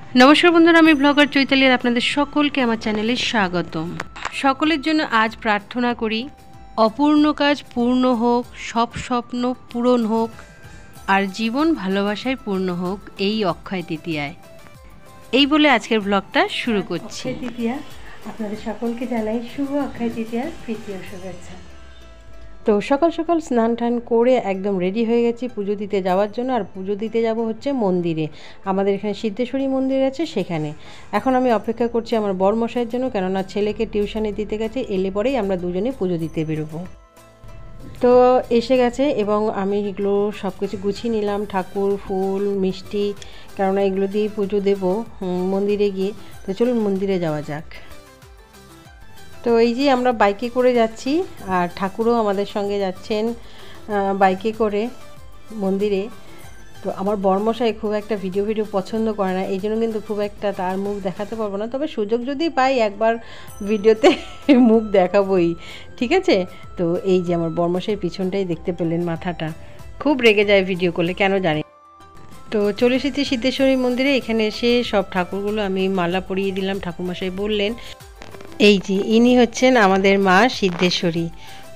नमस्कार बंधुरा आमी ब्लगार चैताली और आपनादेर सकलके आमार चैनेले स्वागतम। सकलेर जोन्नो आज प्रार्थना करी अपूर्ण काज पूर्ण होक, सब स्वप्न पूरण होक और जीवन भालोबासाय पूर्ण होक एई अक्षय तृतीयाय। এই বলে আজকের ব্লগটা শুরু করছি। অক্ষয় তৃতীয়া আপনাদের সকলকে জানাই শুভ অক্ষয় তৃতীয়ার প্রীতি ও শুভেচ্ছা। তো সকাল সকাল স্নান টান করে একদম রেডি হয়ে গেছি পুজো দিতে যাওয়ার জন্য। আর পুজো দিতে যাব হচ্ছে মন্দিরে, আমাদের এখানে সিদ্ধেশ্বরী মন্দির আছে সেখানে। এখন আমি অপেক্ষা করছি আমার বরমশাইয়ের জন্য, কেননা ছেলেকে টিউশনে দিতে গেছে, এলে পরেই আমরা দুজনে পুজো দিতে বেরোবো। তো এসে গেছে এবং আমি এগুলো সব কিছু গুছিয়ে নিলাম, ঠাকুর ফুল মিষ্টি, কেননা এগুলো দিয়েই পুজো দেবো মন্দিরে গিয়ে। তো চলুন মন্দিরে যাওয়া যাক। তো এই যে আমরা বাইকে করে যাচ্ছি আর ঠাকুরও আমাদের সঙ্গে যাচ্ছেন বাইকে করে মন্দিরে। তো আমার বরমশাই খুব একটা ভিডিও পছন্দ করে না, এই জন্য কিন্তু খুব একটা তার মুখ দেখাতে পারবো না, তবে সুযোগ যদি পাই একবার ভিডিওতে মুখ দেখাবোই, ঠিক আছে। তো এই যে আমার বরমশাইয়ের পিছনটাই দেখতে পেলেন, মাথাটা খুব রেগে যায় ভিডিও করলে, কেন জানি। তো চলে এসেছি সিদ্ধেশ্বরী মন্দিরে। এখানে এসে সব ঠাকুরগুলো আমি মালা পরিয়ে দিলাম। ঠাকুরমশাই বললেন এই যে ইনি হচ্ছেন আমাদের মা সিদ্ধেশ্বরী,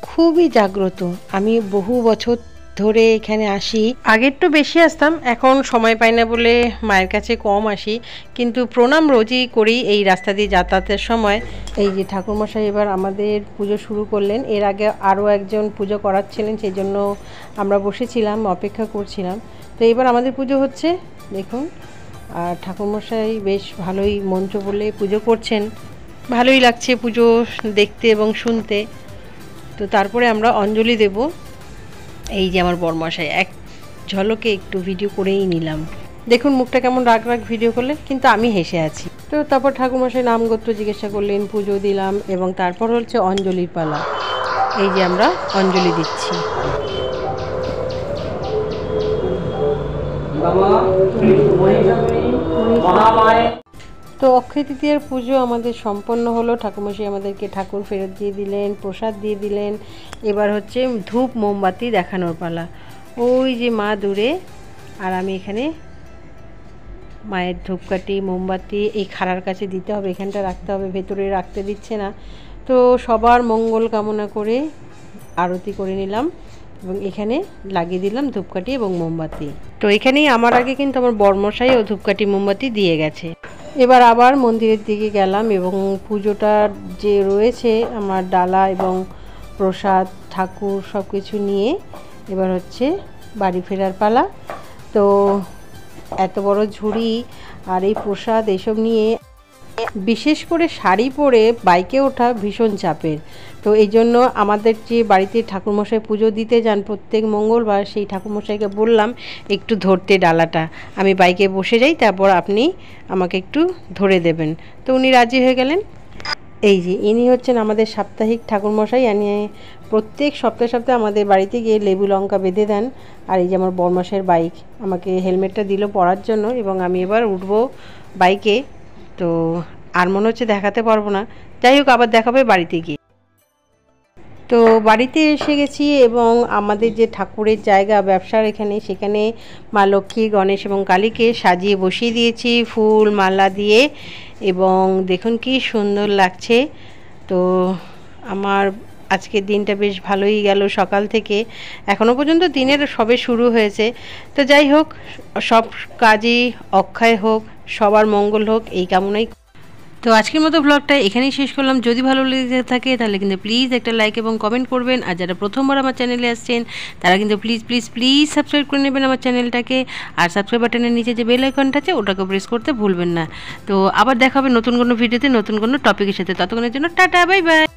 খুবই জাগ্রত। আমি বহু বছর ধরে এখানে আসি, আগে একটু বেশি আসতাম, এখন সময় পাই না বলে মায়ের কাছে কম আসি, কিন্তু প্রণাম রোজই করি এই রাস্তা দিয়ে যাতায়াতের সময়। এই যে ঠাকুরমশাই এবার আমাদের পুজো শুরু করলেন, এর আগে আরও একজন পুজো করাচ্ছিলেন, সেই জন্য আমরা বসেছিলাম অপেক্ষা করছিলাম। তো এবার আমাদের পুজো হচ্ছে দেখুন। আর ঠাকুরমশাই বেশ ভালোই মন্ত্র বলে পুজো করছেন, ভালোই লাগছে পুজো দেখতে এবং শুনতে। তো তারপরে আমরা অঞ্জলি দেব। এই যে আমার বরমশাই এক ঝলকে একটু ভিডিও করেই নিলাম, দেখুন মুখটা কেমন রাগ রাগ ভিডিও করলে, কিন্তু আমি হেসে আছি। তো তারপর ঠাকুরমশাই নামগোত্র জিজ্ঞাসা করলেন, পুজো দিলাম এবং তারপর হচ্ছে অঞ্জলির পালা। এই যে আমরা অঞ্জলি দিচ্ছি। তো অক্ষয় তৃতীয়ার পুজো আমাদের সম্পন্ন হলো। ঠাকুরমশাই আমাদেরকে ঠাকুর ফেরত দিয়ে দিলেন, প্রসাদ দিয়ে দিলেন। এবার হচ্ছে ধূপ মোমবাতি দেখানোর পালা। ওই যে মা দূরে আর আমি এখানে মায়ের ধূপকাঠি মোমবাতি এই খাড়ার কাছে দিতে হবে, এখানটা রাখতে হবে, ভেতরে রাখতে দিচ্ছে না। তো সবার মঙ্গল কামনা করে আরতি করে নিলাম এবং এখানে লাগিয়ে দিলাম ধূপকাঠি এবং মোমবাতি। তো এখানেই আমার আগে কিন্তু আমার বরমশাই ও ধূপকাঠি মোমবাতি দিয়ে গেছে। এবার আবার মন্দিরের দিকে গেলাম এবং পুজোটার যে রয়েছে আমার ডালা এবং প্রসাদ ঠাকুর সব কিছু নিয়ে এবার হচ্ছে বাড়ি ফেরার পালা। তো এত বড় ঝুড়ি আর এই প্রসাদ এসব নিয়ে বিশেষ করে শাড়ি পরে বাইকে ওঠা ভীষণ চাপের। তো এই জন্য আমাদের যে বাড়িতে ঠাকুরমশাই পুজো দিতে যান প্রত্যেক মঙ্গলবার, সেই ঠাকুরমশাইকে বললাম একটু ধরতে ডালাটা, আমি বাইকে বসে যাই, তারপর আপনি আমাকে একটু ধরে দেবেন। তো উনি রাজি হয়ে গেলেন। এই যে ইনি হচ্ছেন আমাদের সাপ্তাহিক ঠাকুরমশাই, ইনি প্রত্যেক সপ্তাহে আমাদের বাড়িতে গিয়ে লেবু লঙ্কা বেঁধে দেন। আর এই যে আমার বরমশাইয়ের বাইক, আমাকে হেলমেটটা দিল পরার জন্য এবং আমি এবার উঠবো বাইকে। তো আর মনে হচ্ছে দেখাতে পারবো না, যাই হোক আবার দেখাবে বাড়িতে গিয়ে। তো বাড়িতে এসে গেছি এবং আমাদের যে ঠাকুরের জায়গা ব্যবসার এখানে, সেখানে মা লক্ষ্মী গণেশ এবং কালীকে সাজিয়ে বসিয়ে দিয়েছি ফুল মালা দিয়ে এবং দেখুন কি সুন্দর লাগছে। তো আমার আজকের দিনটা বেশ ভালোই গেল সকাল থেকে, এখনও পর্যন্ত দিনের সবে শুরু হয়েছে। তো যাই হোক সব কাজই অক্ষয় হোক, সবার মঙ্গল হোক এই কামনাই। তো আজকের মতো ব্লগটা এখানেই শেষ করলাম। যদি ভালো লেগে থাকে তাহলে কিন্তু প্লিজ একটা লাইক এবং কমেন্ট করবেন। আর যারা প্রথমবার আমার চ্যানেলে আসছেন তারা কিন্তু প্লিজ প্লিজ প্লিজ সাবস্ক্রাইব করে নেবেন আমার চ্যানেলটাকে। আর সাবস্ক্রাইব বাটনের নিচে যে বেল আইকনটা আছে ওটাকে প্রেস করতে ভুলবেন না। তো আবার দেখা হবে নতুন কোনো ভিডিওতে নতুন কোনো টপিকের সাথে। ততক্ষণের জন্য টাটা, বাই বাই।